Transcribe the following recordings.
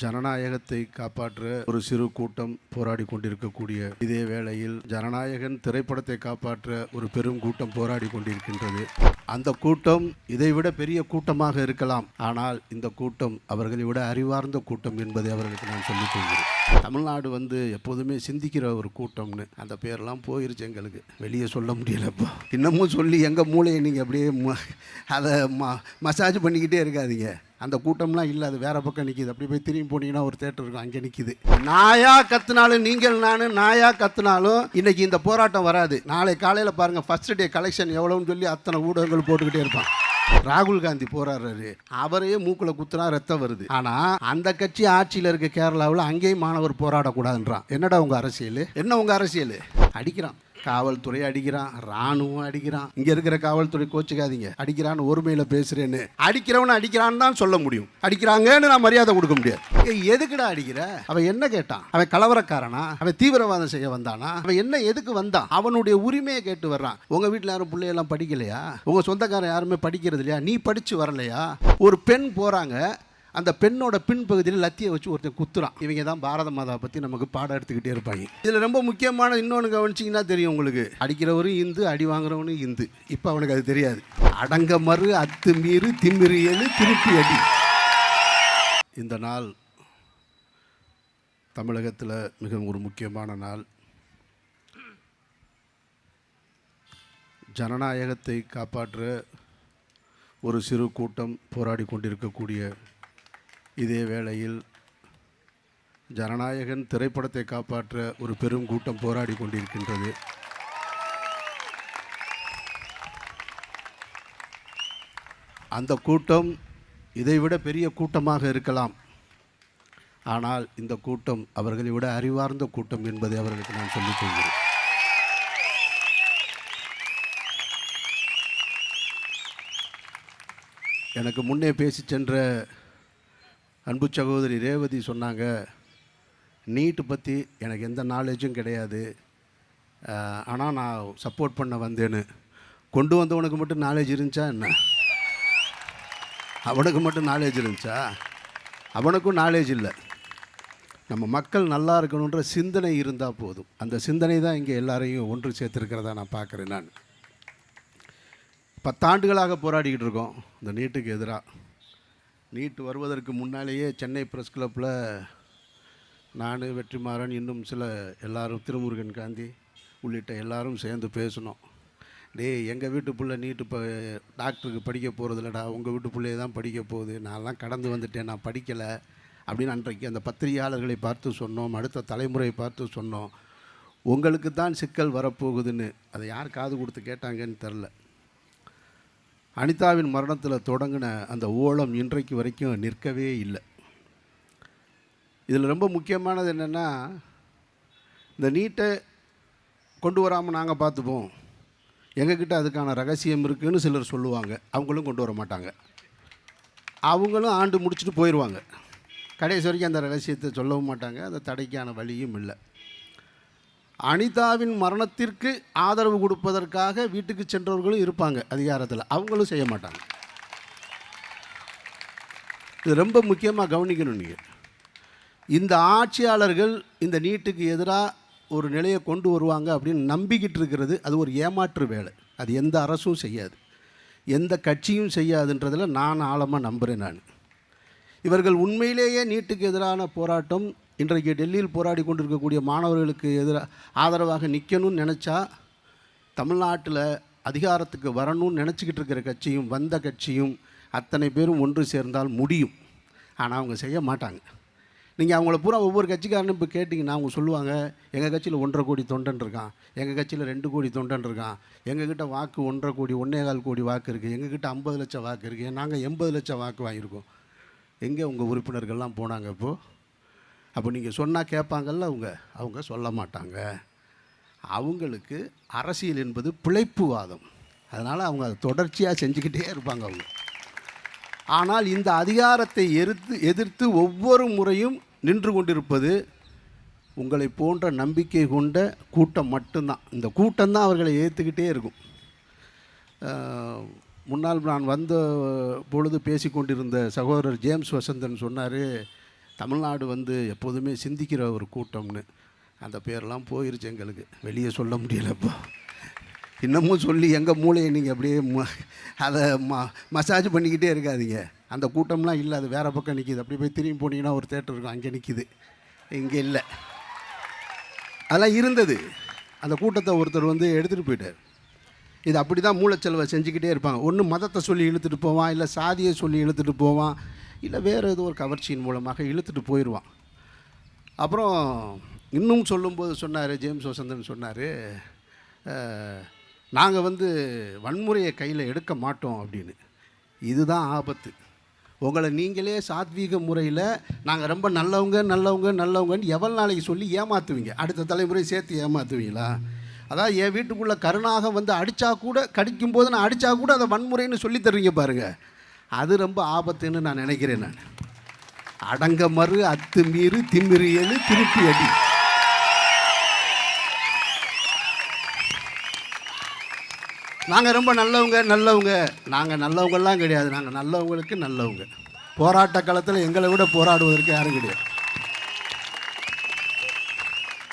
ஜனநாயகத்தை காப்பாற்ற ஒரு சிறு கூட்டம் போராடி கொண்டிருக்கக்கூடிய இதே வேளையில் ஜனநாயகன் திரைப்படத்தை காப்பாற்ற ஒரு பெரும் கூட்டம் போராடி கொண்டிருக்கின்றது. அந்த கூட்டம் இதைவிட பெரிய கூட்டமாக இருக்கலாம், ஆனால் இந்த கூட்டம் அவர்களை விட அறிவார்ந்த கூட்டம் என்பதை அவர்களுக்கு நான் சொல்லிக் கொள்கிறேன். தமிழ்நாடு எப்போதுமே சிந்திக்கிற ஒரு கூட்டம்னு அந்த பேரெல்லாம் போயிருச்சு, எங்களுக்கு வெளியே சொல்ல முடியலப்போ. இன்னமும் சொல்லி எங்கள் மூளையை நீங்கள் அப்படியே அதை மசாஜ் பண்ணிக்கிட்டே இருக்காதீங்க. அந்த கூட்டம்லாம் இல்லை, அது வேறு பக்கம் நிற்கிது. அப்படி போய் திரும்பி போனீங்கன்னா ஒரு தேட்டர் இருக்கும், அங்கே நிற்கிது. நாயா கத்துனாலும் நாயா கத்துனாலும் இன்னைக்கு இந்த போராட்டம் வராது. நாளை காலையில் பாருங்கள், ஃபர்ஸ்ட் டே கலெக்ஷன் எவ்வளோன்னு சொல்லி அத்தனை ஊடகங்கள் போட்டுக்கிட்டே இருப்பான். ராகுல் காந்தி போராடுறாரு, அவரையே மூக்குல குத்துனா ரத்தம் வருது. ஆனா அந்த கட்சி ஆட்சியில் இருக்க கேரளாவில் அங்கேயும் மாணவர் போராடக்கூடாதுன்றான். என்னடா உங்க அரசியல்? என்ன உங்க அரசியல்? அடிக்கிறான், காவல்துறை அடிக்கிறான், ராணுவம் அடிக்கிறான். இங்க இருக்கிற காவல்துறை கோச்சுக்காதீங்க, அடிக்கிறான்னு ஒருமையில பேசுறேன்னு. அடிக்கிறவன அடிக்கிறான்னு தான் சொல்ல முடியும், அடிக்கிறாங்கன்னு நான் மரியாதை கொடுக்க முடியாது. எதுக்குடா அடிக்கிற? அவன் என்ன கேட்டான்? அவன் கலவரக்காரனா? அவன் தீவிரவாதம் செய்ய வந்தானா? அவன் என்ன எதுக்கு வந்தான்? அவனுடைய உரிமையை கேட்டு வர்றான். உங்க வீட்டில் யாரும் பிள்ளையெல்லாம் படிக்கலையா? உங்க சொந்தக்காரன் யாருமே படிக்கிறது இல்லையா? நீ படிச்சு வரலையா? ஒரு பெண் போறாங்க, அந்த பெண்ணோட பின்பகுதியில் லத்தியை வச்சு ஒருத்தன் குத்துறான். இவங்க தான் பாரத மாதா பற்றி நமக்கு பாடம் எடுத்துக்கிட்டே இருப்பாங்க. இதில் ரொம்ப முக்கியமான இன்னொன்று கவனிச்சிங்கன்னா தெரியும் உங்களுக்கு, அடிக்கிறவரும் இந்து, அடி வாங்குறவனும் இந்து. இப்போ அவனுக்கு அது தெரியாது. அடங்க மறு, அத்து மீறு, திமிரு எழு, திருப்பி அடி. இந்த நாள் தமிழகத்தில் மிக ஒரு முக்கியமான நாள். ஜனநாயகத்தை காப்பாற்ற ஒரு சிறு கூட்டம் போராடி கொண்டிருக்கக்கூடிய இதே வேளையில் ஜனநாயகன் திரைப்படத்தை காப்பாற்ற ஒரு பெரும் கூட்டம் போராடி கொண்டிருக்கின்றது. அந்த கூட்டம் இதைவிட பெரிய கூட்டமாக இருக்கலாம், ஆனால் இந்த கூட்டம் அவர்களை விட அறிவார்ந்த கூட்டம் என்பதை அவர்களுக்கு நான் சொல்லிக் கொள்கிறேன். எனக்கு முன்னே பேசி சென்ற அன்பு சகோதரி ரேவதி சொன்னாங்க, நீட்டு பற்றி எனக்கு எந்த நாலேஜும் கிடையாது, ஆனால் நான் சப்போர்ட் பண்ண வந்தேன்னு. கொண்டு வந்தவனுக்கு மட்டும் நாலேஜ் இருந்துச்சா என்ன? அவனுக்கு மட்டும் நாலேஜ் இருந்துச்சா? அவனுக்கும் நாலேஜ் இல்லை. நம்ம மக்கள் நல்லா இருக்கணுன்ற சிந்தனை இருந்தால் போதும். அந்த சிந்தனை தான் இங்கே எல்லாரையும் ஒன்று சேர்த்துருக்கிறதா நான் பார்க்குறேன். நான் 10 ஆண்டுகளாக போராடிக்கிட்டு இருக்கோம் இந்த நீட்டுக்கு எதிராக. நீட்டு வருவதற்கு முன்னாலேயே சென்னை ப்ரெஸ் கிளப்பில் நான், வெற்றிமாறன், இன்னும் சில எல்லாரும், திருமுருகன் காந்தி உள்ளிட்ட எல்லாரும் சேர்ந்து பேசணும். எங்கள் வீட்டு பிள்ளை நீட்டு இப்போ டாக்டருக்கு படிக்க போகிறதில்லடா, உங்கள் வீட்டு பிள்ளைய தான் படிக்க போகுது, நான்லாம் கடந்து வந்துட்டேன், நான் படிக்கலை அப்படின்னு அன்றைக்கு அந்த பத்திரிகையாளர்களை பார்த்து சொன்னோம், அடுத்த தலைமுறையை பார்த்து சொன்னோம். உங்களுக்கு தான் சிக்கல் வரப்போகுதுன்னு. அதை யார் காது கொடுத்து கேட்டாங்கன்னு தெரில. அனிதாவின் மரணத்தில் தொடங்கின அந்த ஓலம் இன்றைக்கு வரைக்கும் நிற்கவே இல்லை. இதில் ரொம்ப முக்கியமானது என்னென்னா, இந்த நீட்டை கொண்டு வராமல் நாங்கள் பார்த்துப்போம், எங்ககிட்ட அதுக்கான ரகசியம் இருக்குதுன்னு சிலர் சொல்லுவாங்க. அவங்களும் கொண்டு வர மாட்டாங்க. அவங்களும் ஆண்டு முடிச்சுட்டு போயிடுவாங்க. கடைசி வரைக்கும் அந்த ரகசியத்தை சொல்லவும் மாட்டாங்க. அந்த தடைக்கான வழியும் இல்லை. அனிதாவின் மரணத்திற்கு ஆதரவு கொடுப்பதற்காக வீட்டுக்கு சென்றவர்களும் இருப்பாங்க அதிகாரத்தில், அவங்களும் செய்ய மாட்டாங்க. இது ரொம்ப முக்கியமாக கவனிக்கணும். நீங்கள் இந்த ஆட்சியாளர்கள் இந்த நீட்டுக்கு எதிராக ஒரு நிலையை கொண்டு வருவாங்க அப்படின்னு நம்பிக்கிட்டு இருக்கிறது, அது ஒரு ஏமாற்று வேலை. அது எந்த அரசும் செய்யாது, எந்த கட்சியும் செய்யாதுன்றதில் நான் ஆழமாக நம்புகிறேன். நான் இவர்கள் உண்மையிலேயே நீட்டுக்கு எதிரான போராட்டம், இன்றைக்கு டெல்லியில் போராடி கொண்டிருக்கக்கூடிய மாணவர்களுக்கு ஆதரவாக நிற்கணும்னு நினச்சா, தமிழ்நாட்டில் அதிகாரத்துக்கு வரணும்னு நினச்சிக்கிட்டு இருக்கிற கட்சியும் வந்த கட்சியும் அத்தனை பேரும் ஒன்று சேர்ந்தால் முடியும். ஆனால் அவங்க செய்ய மாட்டாங்க. நீங்கள் அவங்கள பூரா ஒவ்வொரு கட்சிக்காரனும் இப்போ கேட்டிங்கன்னா அவங்க சொல்லுவாங்க, எங்கள் கட்சியில் 1.5 கோடி தொண்டன் இருக்கான், எங்கள் கட்சியில் 2 கோடி தொண்டன் இருக்கான், எங்ககிட்ட வாக்கு 1.5 கோடி 1.25 கோடி வாக்கு இருக்குது, எங்ககிட்ட 50 லட்சம் வாக்கு இருக்குது, நாங்கள் 80 லட்சம் வாக்கு வாங்கியிருக்கோம். எங்கே உங்கள் உறுப்பினர்கள்லாம் போனாங்க? அப்போ நீங்கள் சொன்னால் கேட்பாங்கல்ல, அவங்க சொல்ல மாட்டாங்க. அவங்களுக்கு அரசியல் என்பது பிழைப்புவாதம். அதனால் அவங்க அதை தொடர்ச்சியாக செஞ்சுக்கிட்டே இருப்பாங்க அவங்க. ஆனால் இந்த அதிகாரத்தை எதிர்த்து ஒவ்வொரு முறையும் நின்று கொண்டிருப்பது உங்களை போன்ற நம்பிக்கை கொண்ட கூட்டம் மட்டும்தான். இந்த கூட்டம்தான் அவர்களை ஏற்றுக்கிட்டே இருக்கும். முன்னால் நான் வந்த பொழுது பேசி கொண்டிருந்த சகோதரர் ஜேம்ஸ் வசந்தன் சொன்னார், தமிழ்நாடு வந்து எப்போதுமே சிந்திக்கிற ஒரு கூட்டம்னு அந்த பேரெல்லாம் போயிருச்சு எங்களுக்கு, வெளியே சொல்ல முடியலப்போ. இன்னமும் சொல்லி எங்கள் மூளையை நீங்கள் அப்படியே அதை மசாஜ் பண்ணிக்கிட்டே இருக்காதீங்க. அந்த கூட்டம்லாம் இல்லை, அது வேறு பக்கம் நிற்கிது. அப்படி போய் திரும்பி போனீங்கன்னா ஒரு தேட்டர் இருக்கும், அங்கே நிற்கிது, இங்கே இல்லை. அதெல்லாம் இருந்தது. அந்த கூட்டத்தை ஒருத்தர் வந்து எடுத்துகிட்டு போயிட்டார். இது அப்படி தான் மூளைச்செலவை செஞ்சுக்கிட்டே இருப்பாங்க. ஒன்று மதத்தை சொல்லி இழுத்துட்டு போவான், இல்லை சாதியை சொல்லி இழுத்துட்டு போவான், இல்லை வேறு ஏதோ ஒரு கவர்ச்சியின் மூலமாக இழுத்துட்டு போயிடுவான். அப்புறம் இன்னும் சொல்லும்போது சொன்னார், ஜேம்ஸ் வசந்தன் சொன்னார், நாங்கள் வந்து வன்முறையை கையில் எடுக்க மாட்டோம் அப்படின்னு. இதுதான் ஆபத்து. உங்களை நீங்களே சாத்வீக முறையில் நாங்கள் ரொம்ப நல்லவங்க நல்லவங்க நல்லவங்கன்னு எவ்வளோ நாளைக்கு சொல்லி ஏமாற்றுவீங்க? அடுத்த தலைமுறை சேர்த்து ஏமாற்றுவீங்களா? அதாவது என் வீட்டுக்குள்ளே கருணாக வந்து அடித்தா கூட, கடிக்கும்போது நான் அடித்தா கூட அதை வன்முறைன்னு சொல்லி தர்றீங்க பாருங்கள், அது ரொம்ப ஆபத்துன்னு நான் நினைக்கிறேன். நான் அடங்க மறு அத்து மீறு திமிரு எழு திருப்பி அடி. நாங்கள் ரொம்ப நல்லவங்க நல்லவங்க, நாங்கள் நல்லவங்கெல்லாம் கிடையாது, நாங்கள் நல்லவங்களுக்கு நல்லவங்க. போராட்ட காலத்தில் எங்களை விட போராடுவதற்கு யாரும் கிடையாது.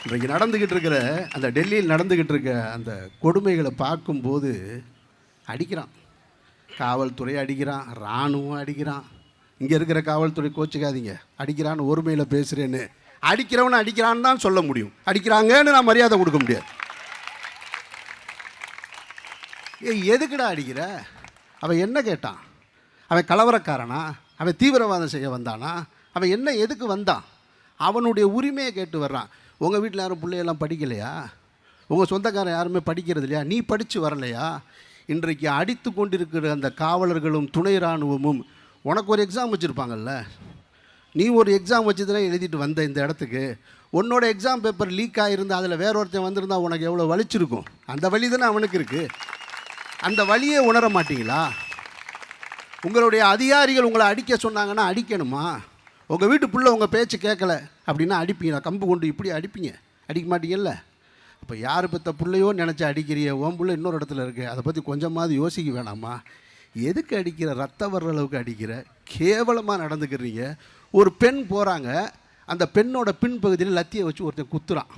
இன்றைக்கு நடந்துக்கிட்டு இருக்கிற அந்த டெல்லியில் நடந்துக்கிட்டு இருக்க அந்த கொடுமைகளை பார்க்கும்போது அடிக்கிறான், காவல்துறை அடிக்கிறான், இராணுவம் அடிக்கிறான். இங்கே இருக்கிற காவல்துறை கோச்சிக்காதீங்க, அடிக்கிறான்னு ஒருமையில் பேசுகிறேன்னு. அடிக்கிறவனை அடிக்கிறான்னு தான் சொல்ல முடியும், அடிக்கிறாங்கன்னு நான் மரியாதை கொடுக்க முடியாது. எதுக்குடா அடிக்கிற? அவன் என்ன கேட்டான்? அவன் கலவரக்காரனா? அவன் தீவிரவாதம் செய்ய வந்தானா? அவன் என்ன எதுக்கு வந்தான்? அவனுடைய உரிமையை கேட்டு வர்றான். உங்கள் வீட்டில் யாரும் பிள்ளையெல்லாம் படிக்கலையா? உங்கள் சொந்தக்காரன் யாருமே படிக்கிறது இல்லையா? நீ படித்து வரலையா? இன்றைக்கு அடித்து கொண்டிருக்கிற அந்த காவலர்களும் துணை இராணுவமும் உனக்கு ஒரு எக்ஸாம் வச்சுருப்பாங்கல்ல, நீ ஒரு எக்ஸாம் வச்சு தானே எழுதிட்டு வந்த இந்த இடத்துக்கு. உன்னோட எக்ஸாம் பேப்பர் லீக் ஆகிருந்தால் அதில் வேற ஒருத்தன் வந்திருந்தால் உனக்கு எவ்வளோ வலிச்சிருக்கும்? அந்த வலி தானே அவனுக்கு இருக்குது. அந்த வலியை உணர மாட்டீங்களா? உங்களுடைய அதிகாரிகள் உங்களை அடிக்க சொன்னாங்கன்னா அடிக்கணுமா? உங்கள் வீட்டு பிள்ளை உங்கள் பேச்சு கேட்கல அப்படின்னா அடிப்பீங்களா? கம்பு கொண்டு இப்படி அடிப்பீங்க, அடிக்க மாட்டீங்கல்ல? அப்போ யார் பெற்ற பிள்ளையோ நினச்சி அடிக்கிறிய, உன் பிள்ளை இன்னொரு இடத்துல இருக்குது, அதை பற்றி கொஞ்சமாவது யோசிக்க வேணாமா? எதுக்கு அடிக்கிற? ரத்தம் வர்ற அளவுக்கு அடிக்கிற, கேவலமாக நடந்துக்கிறீங்க. ஒரு பெண் போகிறாங்க, அந்த பெண்ணோட பின்பகுதியில் லத்தியை வச்சு ஒருத்தன் குத்துறான்.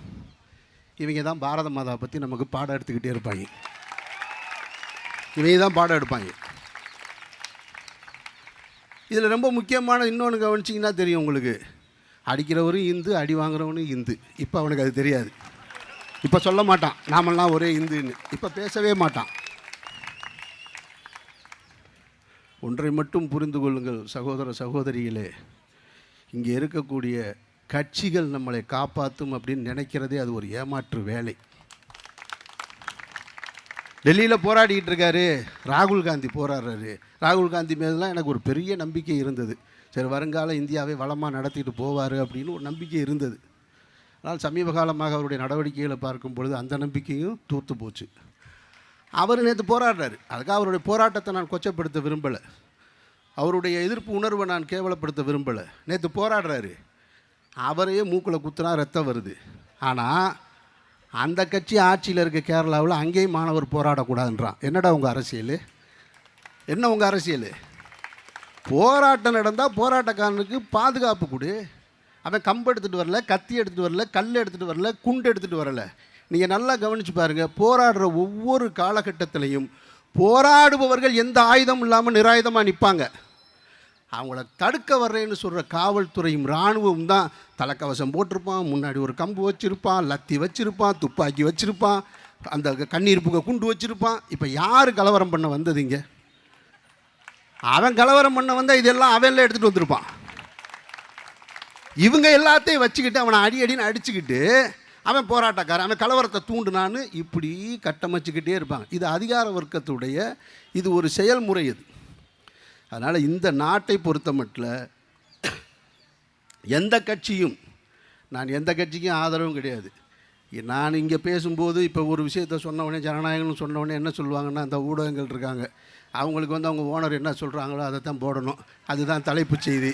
இவங்க தான் பாரத மாதாவை பற்றி நமக்கு பாடம் எடுத்துக்கிட்டே இருப்பாங்க, இவங்க தான் பாடம் எடுப்பாங்க. இதில் ரொம்ப முக்கியமான இன்னொன்று கவனிச்சிங்கன்னா தெரியும் உங்களுக்கு, அடிக்கிறவரும் இந்து, அடி வாங்குறவனும் இந்து. இப்போ அவனுக்கு அது தெரியாது, இப்போ சொல்ல மாட்டான் நாமெல்லாம் ஒரே இந்துன்னு, இப்போ பேசவே மாட்டான். ஒன்றை மட்டும் புரிந்து கொள்ளுங்கள் சகோதர சகோதரிகளே, இங்கே இருக்கக்கூடிய கட்சிகள் நம்மளை காப்பாற்றும் அப்படின்னு நினைக்கிறதே அது ஒரு ஏமாற்று வேலை. டெல்லியில் போராடிக்கிட்டு இருக்காரு ராகுல் காந்தி, போராடுறாரு. ராகுல் காந்தி மீதுலாம் எனக்கு ஒரு பெரிய நம்பிக்கை இருந்தது. சரி, வருங்கால இந்தியாவை வளமாக நடத்திட்டு போவார் அப்படின்னு ஒரு நம்பிக்கை இருந்தது. ஆனால் சமீப காலமாக அவருடைய நடவடிக்கைகளை பார்க்கும் பொழுது அந்த நம்பிக்கையும் தூர்த்து போச்சு. அவர் நேற்று போராடுறாரு, அதுக்காக அவருடைய போராட்டத்தை நான் கொச்சப்படுத்த விரும்பலை, அவருடைய எதிர்ப்பு உணர்வை நான் கேவலப்படுத்த விரும்பலை. நேற்று போராடுறாரு, அவரையே மூக்கில் குத்துனா ரத்தம் வருது. ஆனால் அந்த கட்சி ஆட்சியில் இருக்க கேரளாவில் அங்கேயும் மாணவர் போராடக்கூடாதுன்றான். என்னடா உங்கள் அரசியல்? என்ன உங்கள் அரசியல்? போராட்டம் நடந்தால் போராட்டக்காரனுக்கு பாதுகாப்பு கொடு. அவன் கம்பு எடுத்துகிட்டு வரல, கத்தி எடுத்துகிட்டு வரல, கல் எடுத்துகிட்டு வரல, குண்டு எடுத்துகிட்டு வரல. நீங்கள் நல்லா கவனித்து பாருங்கள், போராடுற ஒவ்வொரு காலகட்டத்திலையும் போராடுபவர்கள் எந்த ஆயுதம் இல்லாமல் நிராயுதமாக நிற்பாங்க. அவங்கள தடுக்க வர்றேன்னு சொல்கிற காவல்துறையும் இராணுவம் தான் தலைக்கவசம் போட்டிருப்பான், முன்னாடி ஒரு கம்பு வச்சுருப்பான், லத்தி வச்சுருப்பான், துப்பாக்கி வச்சுருப்பான், அந்த கண்ணீர் புகை குண்டு வச்சுருப்பான். இப்போ யார் கலவரம் பண்ண வந்ததுங்க? அவன் கலவரம் பண்ண வந்தால் இதெல்லாம் அவன்ல எடுத்துகிட்டு வந்திருப்பான். இவங்க எல்லாத்தையும் வச்சுக்கிட்டு அவனை அடின்னு அடிச்சுக்கிட்டு அவன் போராட்டக்காரன், அவன் கலவரத்தை தூண்டுனான்னு இப்படி கட்டமைச்சிக்கிட்டே இருப்பாங்க. இது அதிகார வர்க்கத்துடைய இது ஒரு செயல்முறை. இது அதனால் இந்த நாட்டை பொறுத்த மட்டும் எந்த கட்சியும், நான் எந்த கட்சிக்கும் ஆதரவும் கிடையாது. நான் இங்கே பேசும்போது இப்போ ஒரு விஷயத்தை சொன்னவொடனே, ஜனநாயகம்னு சொன்னவொடனே என்ன சொல்லுவாங்கன்னா, அந்த ஊடகங்கள் இருக்காங்க, அவங்களுக்கு வந்து அவங்க ஓனர் என்ன சொல்கிறாங்களோ அதை தான் போடணும், அதுதான் தலைப்பு செய்தி.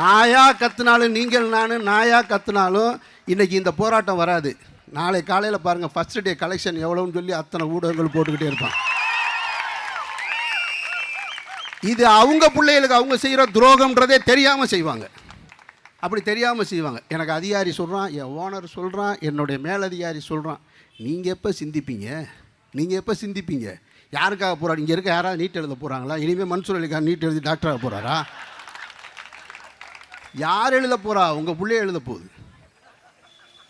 நாயாக கற்றுனாலும், நீங்கள் நான் நாயாக கற்றுனாலும் இன்றைக்கி இந்த போராட்டம் வராது. நாளை காலையில் பாருங்கள், ஃபஸ்ட் டே கலெக்ஷன் எவ்வளோன்னு சொல்லி அத்தனை ஊடகங்கள் போட்டுக்கிட்டே இருப்பான். இது அவங்க பிள்ளைகளுக்கு அவங்க செய்கிற துரோகம்ன்றதே தெரியாமல் செய்வாங்க. அப்படி தெரியாமல் செய்வாங்க. எனக்கு அதிகாரி சொல்கிறான், என் ஓனர் சொல்கிறான், என்னுடைய மேலதிகாரி சொல்கிறான். நீங்கள் எப்போ சிந்திப்பீங்க? நீங்கள் எப்போ சிந்திப்பீங்க? யாருக்காக போகிறாரு? இங்கே இருக்க யாராவது நீட் எழுத போகிறாங்களா? இனிமேல் மன்சூர் அலிகான் நீட் எழுதி டாக்டராக போகிறாரா? யார் எழுத போகிறா? உங்கள் பிள்ளைய எழுத போகுது.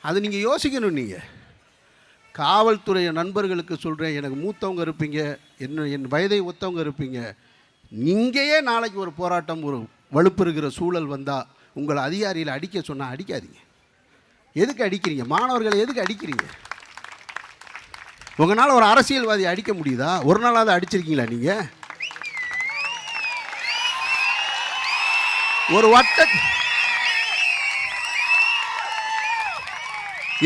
அது நீங்கள் யோசிக்கணும். நீங்கள் காவல்துறை நண்பர்களுக்கு சொல்கிறேன், எனக்கு மூத்தவங்க இருப்பீங்க, என் வயதை ஒத்தவங்க இருப்பீங்க. நீங்களையே நாளைக்கு ஒரு போராட்டம், ஒரு வலுப்பெறுகிற சூழல் வந்தால் உங்களை அதிகாரியில் அடிக்க சொன்னால் அடிக்காதீங்க. எதுக்கு அடிக்கிறீங்க? மாணவர்களை எதுக்கு அடிக்கிறீங்க? உங்களால் ஒரு அரசியல்வாதி அடிக்க முடியுதா? ஒரு நாளாவது அடிச்சிருக்கீங்களா? நீங்கள் ஒரு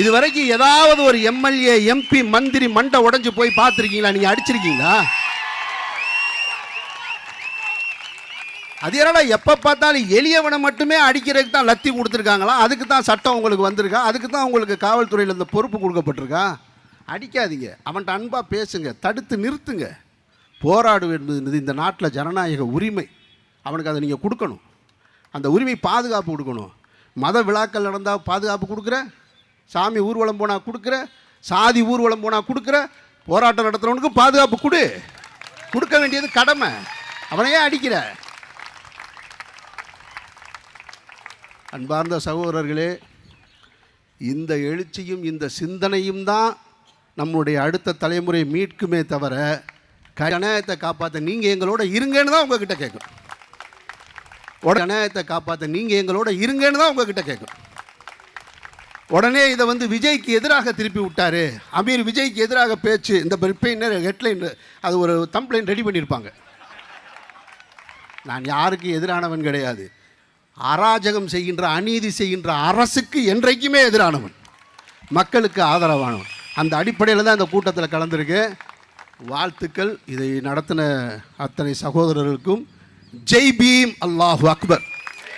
இதுவரைக்கும் ஏதாவது ஒரு எம்எல்ஏ, எம்பி, மந்திரி மண்டை உடைஞ்சு போய் பார்த்துருக்கீங்களா? நீங்கள் அடிச்சிருக்கீங்களா? அது என்னடா எப்போ பார்த்தாலும் எளியவனை மட்டுமே அடிக்கிறதுக்கு தான் லத்தி கொடுத்துருக்காங்களா? அதுக்கு தான் சட்டம் உங்களுக்கு வந்திருக்கா? அதுக்கு தான் உங்களுக்கு காவல்துறையில் இந்த பொறுப்பு கொடுக்கப்பட்டிருக்கா? அடிக்காதீங்க. அவன்கிட்ட அன்பாக பேசுங்க, தடுத்து நிறுத்துங்க. போராடு என்பது இந்த நாட்டில் ஜனநாயக உரிமை. அவனுக்கு அதை நீங்கள் கொடுக்கணும். அந்த உரிமை பாதுகாப்பு கொடுக்கணும். மத விழாக்கள் நடந்தால் பாதுகாப்பு கொடுக்குற, சாமி ஊர்வலம் போனால் கொடுக்குற, சாதி ஊர்வலம் போனால் கொடுக்குற, போராட்டம் நடத்துகிறவனுக்கு பாதுகாப்பு கொடுக்க வேண்டியது கடமை. அவனையே அடிக்கிற. அன்பார்ந்த சகோதரர்களே, இந்த எழுச்சியும் இந்த சிந்தனையும் தான் நம்முடைய அடுத்த தலைமுறை மீட்குமே தவிர ஜனநாயகத்தை காப்பாற்ற நீங்கள் எங்களோட இருங்கன்னு தான் உங்ககிட்ட கேட்கும். ஜனநாயகத்தை காப்பாற்ற நீங்கள் எங்களோட இருங்கன்னு தான் உங்ககிட்ட கேட்கும். உடனே இதை விஜய்க்கு எதிராக திருப்பி விட்டார். அமீர் விஜய்க்கு எதிராக பேச்சு. இந்த ஹெட்லைன் அது ஒரு தம்ப்லைன் ரெடி பண்ணியிருப்பாங்க. நான் யாருக்கு எதிரானவன் கிடையாது. அராஜகம் செய்கின்ற, அநீதி செய்கின்ற அரசுக்கு என்றைக்குமே எதிரானவன், மக்களுக்கு ஆதரவானவன். அந்த அடிப்படையில் தான் இந்த கூட்டத்தில் கலந்துருக்கு. வாழ்த்துக்கள். இதை நடத்தின அத்தனை சகோதரர்களுக்கும் ஜெய் பீம், அல்லாஹு அக்பர்.